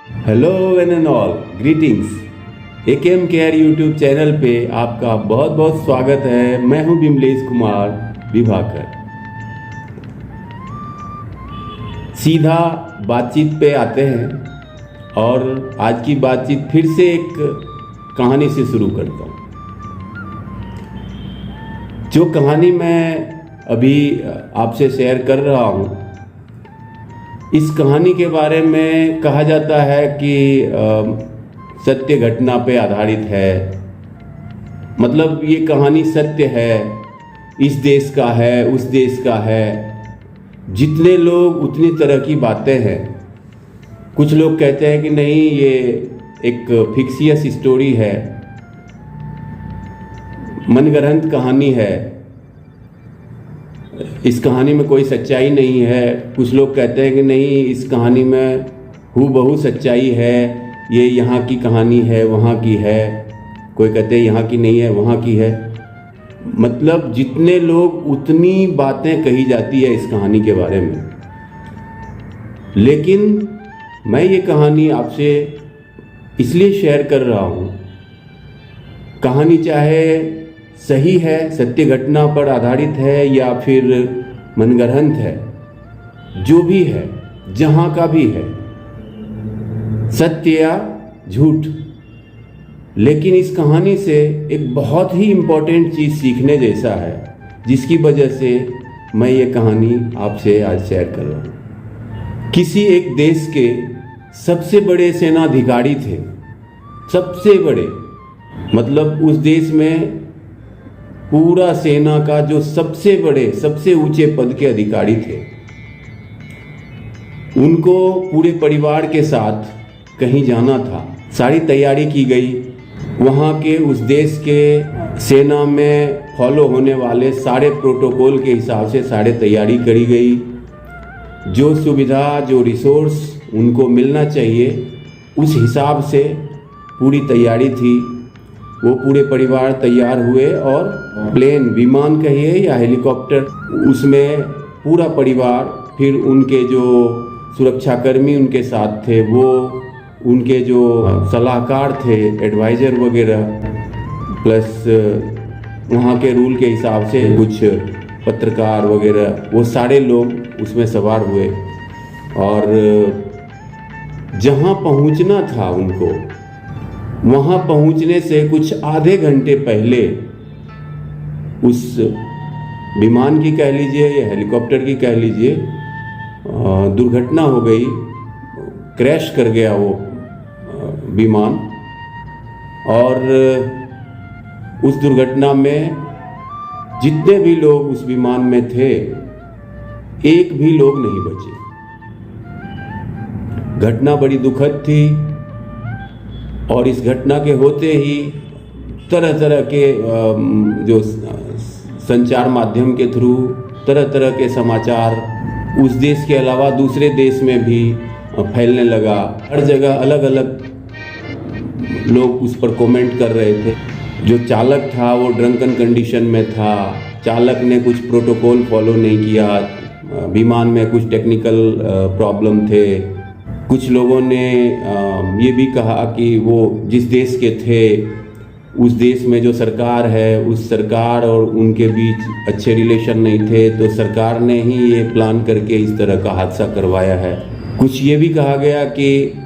Hello one and all, greetings. AKM care YouTube channel पे आपका बहुत बहुत स्वागत है। मैं हूं विमलेश कुमार विभाकर। सीधा बातचीत पे आते हैं और आज की बातचीत फिर से एक कहानी से शुरू करता हूं। जो कहानी मैं अभी आपसे शेयर कर रहा हूं, इस कहानी के बारे में कहा जाता है कि सत्य घटना पे आधारित है। मतलब ये कहानी सत्य है, इस देश का है, उस देश का है। जितने लोग उतनी तरह की बातें हैं। कुछ लोग कहते हैं कि नहीं, ये एक फिक्सियस स्टोरी है, मनगढ़ंत कहानी है, इस कहानी में कोई सच्चाई नहीं है। कुछ लोग कहते हैं कि नहीं, इस कहानी में हूबहू सच्चाई है, ये यहाँ की कहानी है, वहाँ की है। कोई कहते हैं यहाँ की नहीं है, वहाँ की है। मतलब जितने लोग उतनी बातें कही जाती है इस कहानी के बारे में। लेकिन मैं ये कहानी आपसे इसलिए शेयर कर रहा हूँ, कहानी चाहे सही है, सत्य घटना पर आधारित है या फिर मनगढ़ंत है, जो भी है, जहाँ का भी है, सत्य या झूठ, लेकिन इस कहानी से एक बहुत ही इम्पोर्टेंट चीज़ सीखने जैसा है, जिसकी वजह से मैं ये कहानी आपसे आज शेयर कर रहा हूँ। किसी एक देश के सबसे बड़े सेनाधिकारी थे, सबसे बड़े, मतलब उस देश में पूरा सेना का जो सबसे बड़े, सबसे ऊंचे पद के अधिकारी थे। उनको पूरे परिवार के साथ कहीं जाना था। सारी तैयारी की गई। वहाँ के उस देश के सेना में फॉलो होने वाले सारे प्रोटोकॉल के हिसाब से सारे तैयारी करी गई। जो सुविधा, जो रिसोर्स उनको मिलना चाहिए, उस हिसाब से पूरी तैयारी थी। वो पूरे परिवार तैयार हुए और प्लेन, विमान कहिए या हेलीकॉप्टर, उसमें पूरा परिवार, फिर उनके जो सुरक्षाकर्मी उनके साथ थे, वो उनके जो सलाहकार थे, एडवाइज़र वगैरह, प्लस वहाँ के रूल के हिसाब से कुछ पत्रकार वगैरह, वो सारे लोग उसमें सवार हुए। और जहाँ पहुँचना था उनको, वहाँ पहुँचने से कुछ आधे घंटे पहले उस विमान की कह लीजिए या हेलीकॉप्टर की कह लीजिए, दुर्घटना हो गई, क्रैश कर गया वो विमान। और उस दुर्घटना में जितने भी लोग उस विमान में थे, एक भी लोग नहीं बचे। घटना बड़ी दुखद थी और इस घटना के होते ही तरह तरह के जो संचार माध्यम के थ्रू तरह तरह के समाचार उस देश के अलावा दूसरे देश में भी फैलने लगा। हर जगह अलग अलग लोग उस पर कमेंट कर रहे थे। जो चालक था वो ड्रंकन कंडीशन में था, चालक ने कुछ प्रोटोकॉल फॉलो नहीं किया, विमान में कुछ टेक्निकल प्रॉब्लम थे। कुछ लोगों ने ये भी कहा कि वो जिस देश के थे, उस देश में जो सरकार है, उस सरकार और उनके बीच अच्छे रिलेशन नहीं थे, तो सरकार ने ही ये प्लान करके इस तरह का हादसा करवाया है। कुछ ये भी कहा गया कि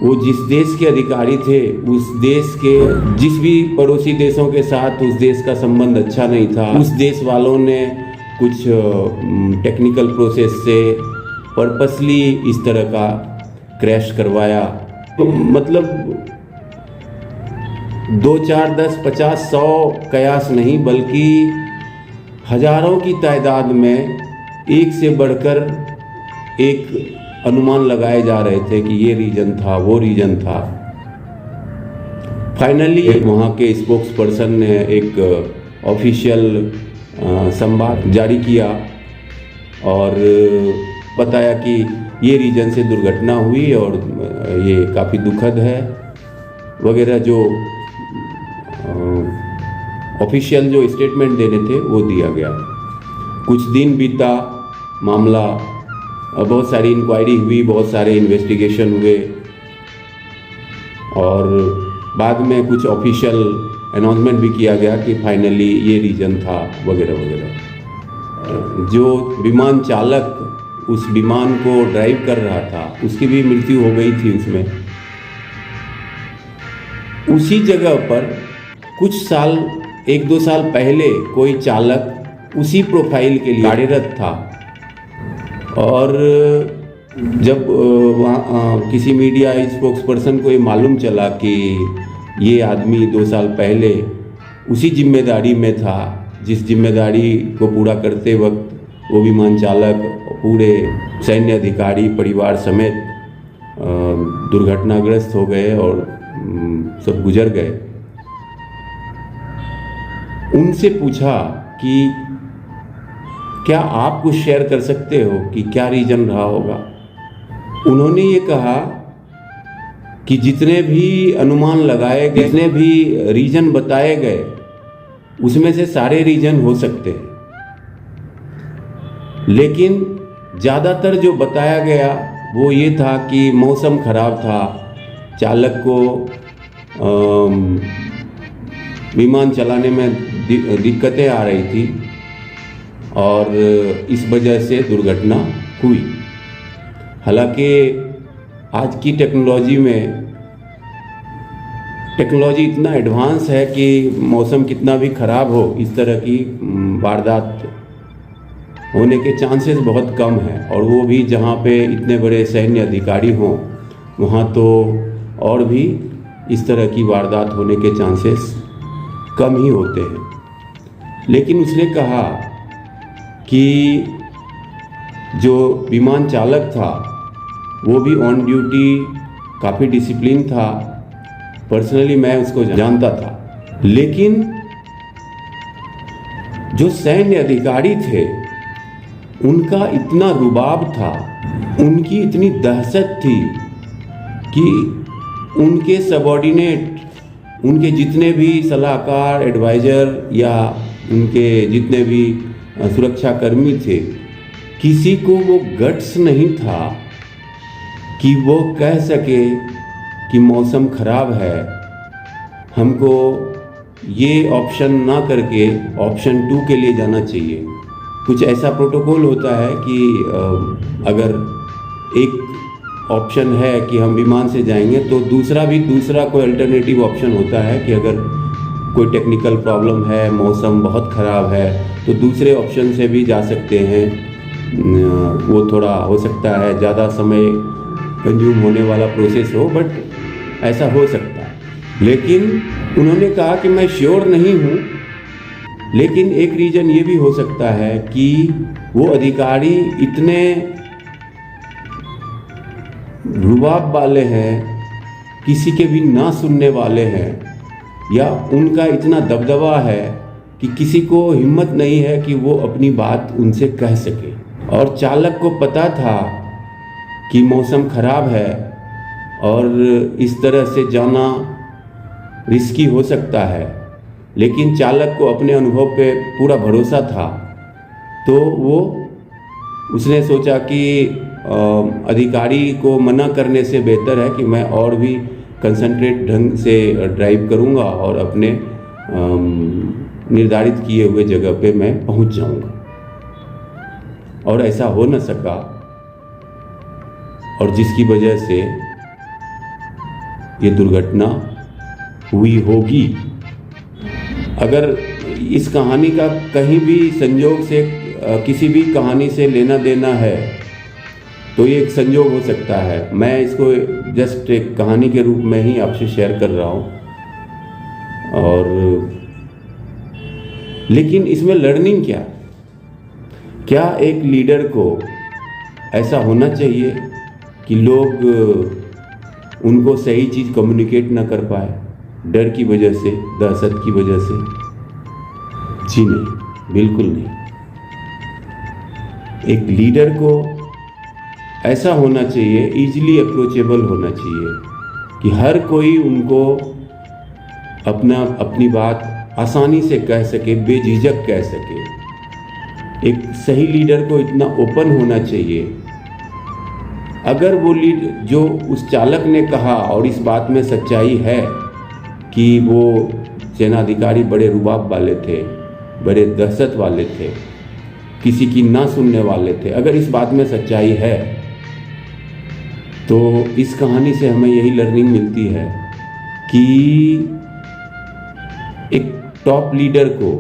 वो जिस देश के अधिकारी थे, उस देश के जिस भी पड़ोसी देशों के साथ उस देश का संबंध अच्छा नहीं था। उस देश वालों ने कुछ टेक्निकल प्रोसेस से पर्पसली इस तरह का क्रैश करवाया। तो मतलब 2, 4, 10, 50, 100 कयास नहीं, बल्कि हजारों की तादाद में एक से बढ़कर एक अनुमान लगाए जा रहे थे कि ये रीजन था, वो रीजन था। फाइनली वहाँ के स्पोक्स पर्सन ने एक ऑफिशियल संवाद जारी किया और बताया कि ये रीजन से दुर्घटना हुई और ये काफ़ी दुखद है वगैरह। जो ऑफिशियल जो स्टेटमेंट देने थे वो दिया गया। कुछ दिन बीता, मामला बहुत सारी इंक्वायरी हुई, बहुत सारे इन्वेस्टिगेशन हुए और बाद में कुछ ऑफिशियल अनाउंसमेंट भी किया गया कि फाइनली ये रीजन था वगैरह वगैरह। जो विमान चालक उस विमान को ड्राइव कर रहा था उसकी भी मृत्यु हो गई थी उसमें। उसी जगह पर कुछ साल 1-2 साल पहले कोई चालक उसी प्रोफाइल के लिए कार्यरत था और जब वहाँ किसी मीडिया स्पोक्सपर्सन को ये मालूम चला कि ये आदमी 2 साल पहले उसी जिम्मेदारी में था जिस जिम्मेदारी को पूरा करते वक्त वो विमान चालक पूरे सैन्य अधिकारी परिवार समेत दुर्घटनाग्रस्त हो गए और सब गुजर गए। उनसे पूछा कि क्या आप कुछ शेयर कर सकते हो कि क्या रीजन रहा होगा। उन्होंने ये कहा कि जितने भी अनुमान लगाए गए, जितने भी रीजन बताए गए, उसमें से सारे रीजन हो सकते हैं, लेकिन ज़्यादातर जो बताया गया वो ये था कि मौसम खराब था, चालक को विमान चलाने में दिक्कतें आ रही थी और इस वजह से दुर्घटना हुई। हालांकि आज की टेक्नोलॉजी इतना एडवांस है कि मौसम कितना भी खराब हो इस तरह की वारदात होने के चांसेस बहुत कम हैं, और वो भी जहाँ पे इतने बड़े सैन्य अधिकारी हों वहाँ तो और भी इस तरह की वारदात होने के चांसेस कम ही होते हैं। लेकिन उसने कहा कि जो विमान चालक था वो भी ऑन ड्यूटी काफ़ी डिसिप्लिन था, पर्सनली मैं उसको जानता था, लेकिन जो सैन्य अधिकारी थे उनका इतना रुबाब था, उनकी इतनी दहशत थी कि उनके सबॉर्डिनेट, उनके जितने भी सलाहकार, एडवाइज़र या उनके जितने भी सुरक्षाकर्मी थे, किसी को वो गट्स नहीं था कि वो कह सके कि मौसम ख़राब है, हमको ये ऑप्शन ना करके ऑप्शन 2 के लिए जाना चाहिए। कुछ ऐसा प्रोटोकॉल होता है कि अगर एक ऑप्शन है कि हम विमान से जाएंगे तो दूसरा कोई अल्टरनेटिव ऑप्शन होता है कि अगर कोई टेक्निकल प्रॉब्लम है, मौसम बहुत ख़राब है, तो दूसरे ऑप्शन से भी जा सकते हैं। वो थोड़ा हो सकता है ज़्यादा समय कंज्यूम होने वाला प्रोसेस हो, बट ऐसा हो सकता है। लेकिन उन्होंने कहा कि मैं श्योर नहीं हूँ, लेकिन एक रीज़न ये भी हो सकता है कि वो अधिकारी इतने रुबाब वाले हैं, किसी के भी ना सुनने वाले हैं, या उनका इतना दबदबा है कि किसी को हिम्मत नहीं है कि वो अपनी बात उनसे कह सके। और चालक को पता था कि मौसम ख़राब है और इस तरह से जाना रिस्की हो सकता है, लेकिन चालक को अपने अनुभव पे पूरा भरोसा था, तो उसने सोचा कि अधिकारी को मना करने से बेहतर है कि मैं और भी कंसंट्रेट ढंग से ड्राइव करूंगा और अपने निर्धारित किए हुए जगह पे मैं पहुंच जाऊंगा। और ऐसा हो न सका, और जिसकी वजह से ये दुर्घटना हुई होगी। अगर इस कहानी का कहीं भी संयोग से किसी भी कहानी से लेना देना है तो ये एक संयोग हो सकता है। मैं इसको जस्ट एक कहानी के रूप में ही आपसे शेयर कर रहा हूँ। और लेकिन इसमें लर्निंग क्या एक लीडर को ऐसा होना चाहिए कि लोग उनको सही चीज़ कम्युनिकेट ना कर पाए, डर की वजह से, दहशत की वजह से? जी नहीं, बिल्कुल नहीं। एक लीडर को ऐसा होना चाहिए, इजीली अप्रोचेबल होना चाहिए कि हर कोई उनको अपनी बात आसानी से कह सके, बेझिझक कह सके। एक सही लीडर को इतना ओपन होना चाहिए। अगर वो जो उस चालक ने कहा और इस बात में सच्चाई है कि वो सेनाधिकारी बड़े रुबाब वाले थे, बड़े दहशत वाले थे, किसी की ना सुनने वाले थे, अगर इस बात में सच्चाई है तो इस कहानी से हमें यही लर्निंग मिलती है कि एक टॉप लीडर को,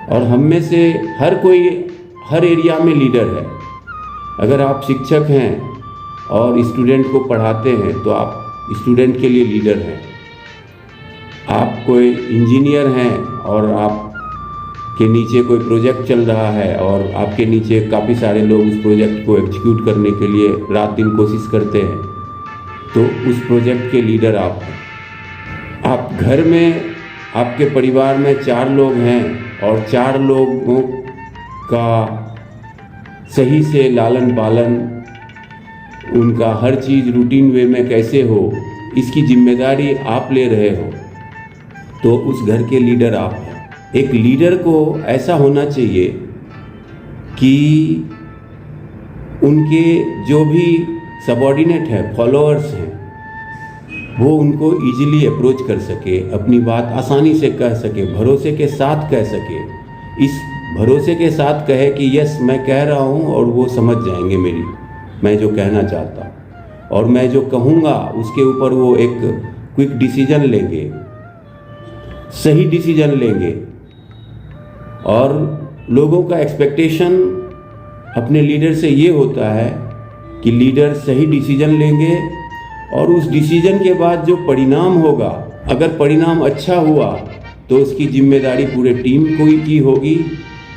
और हम में से हर कोई हर एरिया में लीडर है। अगर आप शिक्षक हैं और स्टूडेंट को पढ़ाते हैं तो आप स्टूडेंट के लिए लीडर हैं। आप कोई इंजीनियर हैं और आप के नीचे कोई प्रोजेक्ट चल रहा है और आपके नीचे काफ़ी सारे लोग उस प्रोजेक्ट को एग्जीक्यूट करने के लिए रात दिन कोशिश करते हैं, तो उस प्रोजेक्ट के लीडर आप हैं। आप घर में, आपके परिवार में 4 लोग हैं और 4 लोगों का सही से लालन पालन, उनका हर चीज़ रूटीन वे में कैसे हो, इसकी जिम्मेदारी आप ले रहे हो, तो उस घर के लीडर आप हैं। एक लीडर को ऐसा होना चाहिए कि उनके जो भी सबऑर्डिनेट हैं, फॉलोअर्स हैं, वो उनको इजीली अप्रोच कर सके, अपनी बात आसानी से कह सके, भरोसे के साथ कह सके। इस भरोसे के साथ कहे कि यस मैं कह रहा हूँ और वो समझ जाएंगे मैं जो कहना चाहता हूँ, और मैं जो कहूँगा उसके ऊपर वो एक क्विक डिसीजन लेंगे, सही डिसीजन लेंगे। और लोगों का एक्सपेक्टेशन अपने लीडर से ये होता है कि लीडर सही डिसीजन लेंगे और उस डिसीजन के बाद जो परिणाम होगा, अगर परिणाम अच्छा हुआ तो उसकी जिम्मेदारी पूरे टीम की होगी,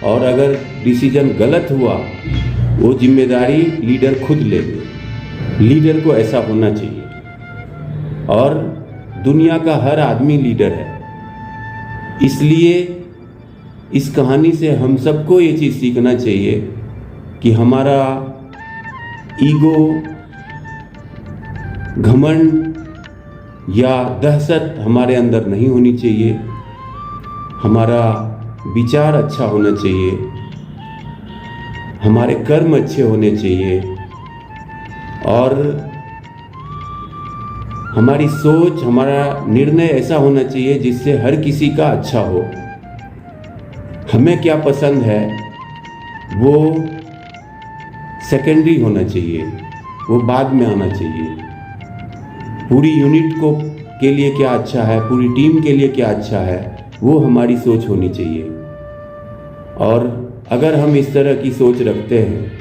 और अगर डिसीजन गलत हुआ वो जिम्मेदारी लीडर खुद लेंगे। लीडर को ऐसा होना चाहिए, और दुनिया का हर आदमी लीडर है। इसलिए इस कहानी से हम सबको ये चीज़ सीखना चाहिए कि हमारा ईगो, घमंड या दहशत हमारे अंदर नहीं होनी चाहिए। हमारा विचार अच्छा होना चाहिए, हमारे कर्म अच्छे होने चाहिए, और हमारी सोच, हमारा निर्णय ऐसा होना चाहिए जिससे हर किसी का अच्छा हो। हमें क्या पसंद है वो सेकेंडरी होना चाहिए, वो बाद में आना चाहिए। पूरी यूनिट के लिए क्या अच्छा है, पूरी टीम के लिए क्या अच्छा है, वो हमारी सोच होनी चाहिए। और अगर हम इस तरह की सोच रखते हैं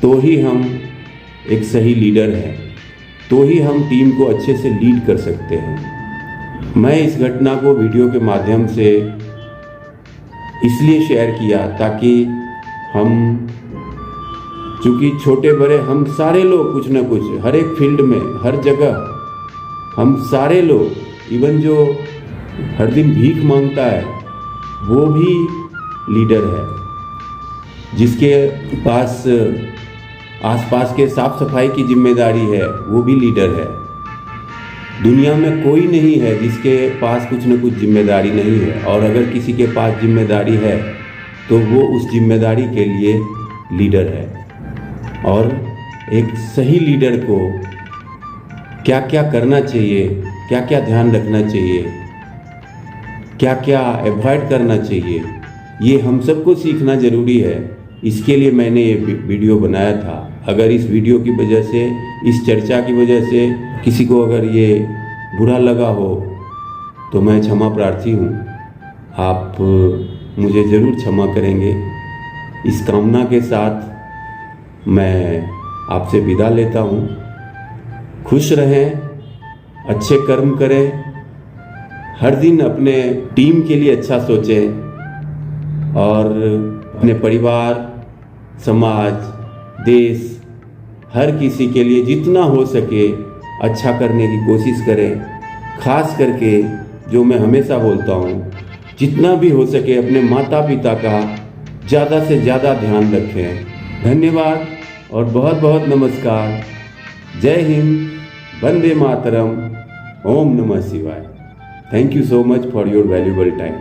तो ही हम एक सही लीडर हैं, तो ही हम टीम को अच्छे से लीड कर सकते हैं। मैं इस घटना को वीडियो के माध्यम से इसलिए शेयर किया ताकि हम, चूँकि छोटे बड़े हम सारे लोग कुछ ना कुछ, हर एक फील्ड में, हर जगह हम सारे लोग, इवन जो हर दिन भीख मांगता है वो भी लीडर है, जिसके पास आसपास के साफ सफाई की जिम्मेदारी है वो भी लीडर है। दुनिया में कोई नहीं है जिसके पास कुछ न कुछ जिम्मेदारी नहीं है, और अगर किसी के पास जिम्मेदारी है तो वो उस जिम्मेदारी के लिए लीडर है। और एक सही लीडर को क्या क्या करना चाहिए, क्या क्या ध्यान रखना चाहिए, क्या क्या अवॉइड करना चाहिए, ये हम सबको सीखना ज़रूरी है। इसके लिए मैंने ये वीडियो बनाया था। अगर इस वीडियो की वजह से, इस चर्चा की वजह से किसी को अगर ये बुरा लगा हो तो मैं क्षमा प्रार्थी हूँ। आप मुझे ज़रूर क्षमा करेंगे। इस कामना के साथ मैं आपसे विदा लेता हूँ। खुश रहें, अच्छे कर्म करें, हर दिन अपने टीम के लिए अच्छा सोचें, और अपने परिवार, समाज, देश, हर किसी के लिए जितना हो सके अच्छा करने की कोशिश करें। खास करके जो मैं हमेशा बोलता हूँ, जितना भी हो सके अपने माता पिता का ज़्यादा से ज़्यादा ध्यान रखें। धन्यवाद और बहुत बहुत नमस्कार। जय हिंद, वंदे मातरम, ओम नमः शिवाय। Thank you so much for your valuable time.